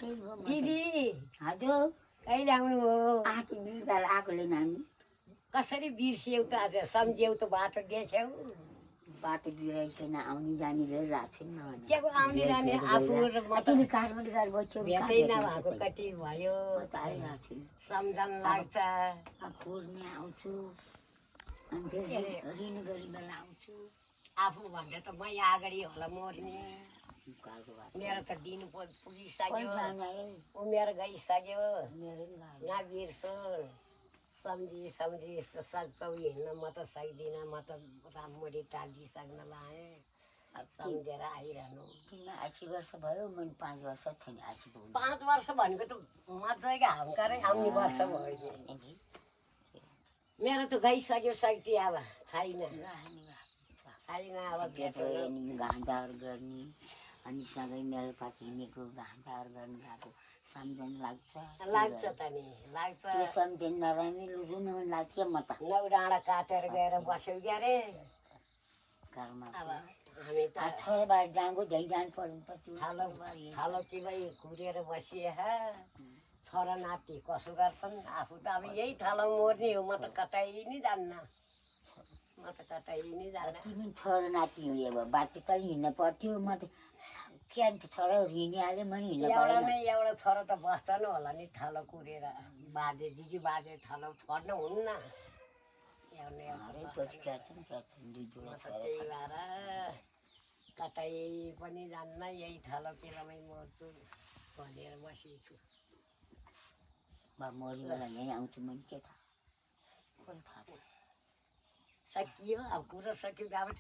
दिदी हजुर कहिले आउनु हो आएको बिरुवाहरू आएकोले नानी कसरी बिर्सियौ त आज सम्झ्यौ त बाटो दिएछौ बाटो बिराइकन आउने जाने गरिरहेको छु नि के को आउने जाने आफू र म त तिमी काठमाडौँ गएर बस्छौ भेटै नभएको कति भयो आइरहेको छु सम्झन लाग्छ कुर्ने आउँछु अनि फेरि रिनु गरी बेला आउँछु आफू भन्दा त मै अगाडि होला मर्ने मेरो त दिन पुगिसक्यो उमेर गइसक्यो नबिर्सु सम्झी सम्झी यस्तो सक्छौ हिँड्न म त सक्दिनँ म त रामरी टालिसक्न लाएँ सम्झेर आइरहनु तिमीलाई 80 वर्ष भयो मैले 5 वर्ष छैन 80 पुग्नु 5 वर्ष भनेको त मजाको हम्कारै आउने वर्ष भयो मेरो त गइसक्यो शक्ति अब छैन छैन अब घाँटाहरू गर्ने अनि सँगै मेरो पछि हिँडेको घाँटाहरू गर्नु गएको सम्झनु लाग्छ त नि लाग्छ त्यो सम्झिँदा नि रुन मन लाग्छ म त 9 डाँडा काटेर गएर बस्यौ क्यारे घरमा अब हामी त छोराबार जाँगो झै जानु पर्यो थालो किलै घुरेर बसिए छोरा नाति कसो गर्छन् आफू त अब यही थालो मर्ने हो म त कतै नि जान्न म त कतै नि जान्न तिमी छोरा नाति हो अब बाटो कहिले हिँड्न पर्थ्यो म त के अन्त छोरा हिँडिहाल्यो मैले हिँड्न एउटा छोरा त बस्छन् होला नि थालो कुरेर बाजे दिदी बाजे थालो छोड्नु हुन्न त्यही भएर कतै पनि जान्न यही थालो केलामै मर्छु भनेर बसेछु मरि बेला यहीँ आउँछु मैले के थाहा सकियो अब कुरो सक्यो अब